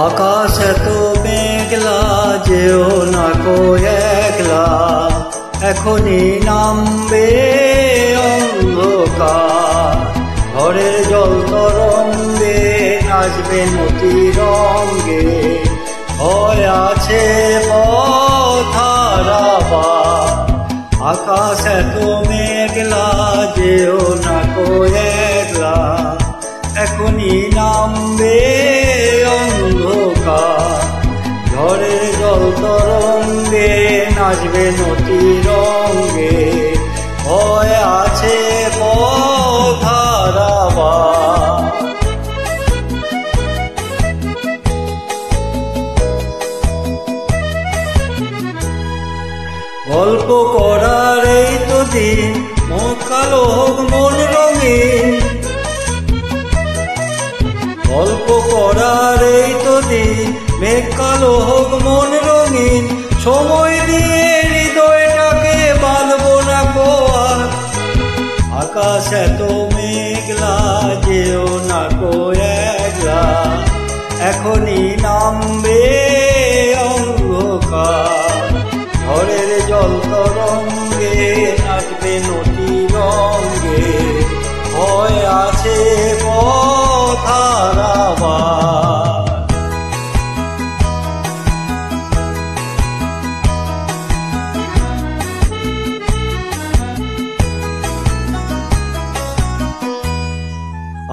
আকাশ এত মেঘলা, যেও না কো একলা, এখনই নামবে অন্ধকার। ঘরের জল তরঙ্গে নাচবে নদী রঙ্গে, ভয় আছে পথ হারাবার। আকাশ এত মেঘলা, যেও না কো একলা, এখনই নামবে অন্ধকার। ঝড়ের জল তরঙ্গে নাচবে নদী রঙ্গে, ভয় আছে পথ হারাবার। গল্প করার এই তো দিন, মুখ কালো হোক মন রঙিন। গল্প করার এই তো দিন, মেঘ কালো হোক মন রঙিন। সময় দিয়ে হৃদয়টাকে বাঁধবো না কো আর। আকাশ এত মেঘলা, যেও না কো একলা, এখনই নামবে অন্ধকার। ঝড়ের জল তরঙ্গে নাচবে নদী রঙ্গে, ভয় আছে পথ হারাবার।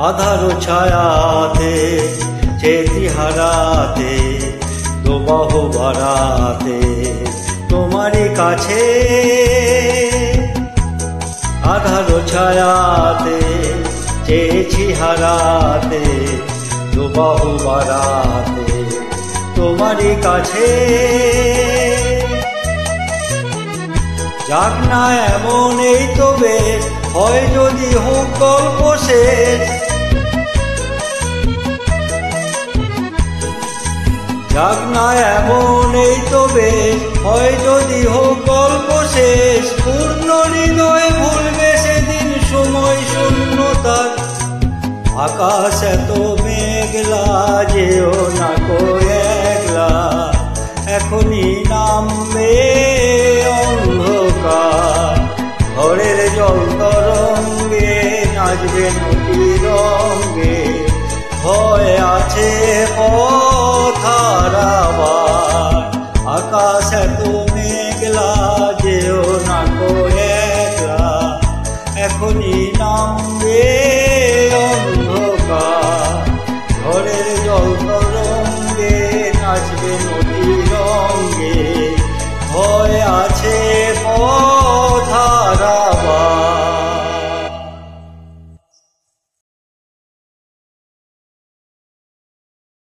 আধার ছায়াতে চেতি হারাতে, দুবাহু বাড়াতে তোমারই কাছে। আধার ছায়াতে চেয়েছি হারাতে, দুবাহু বাড়াতে তোমারই কাছে। যাক না এমন এই তো বেশ, হয় যদি হোক গল্প শেষ। যাক না এমন এই তো বেশ, হয় যদি হোক গল্প শেষ। পূর্ণ হৃদয় ভুলবে সেদিন সময় শূন্যতার। আকাশ এত মেঘলা, যেও না কো একলা, এখনই নামবে অন্ধকার। ঝড়ের জল তরঙ্গে নাচবে নদী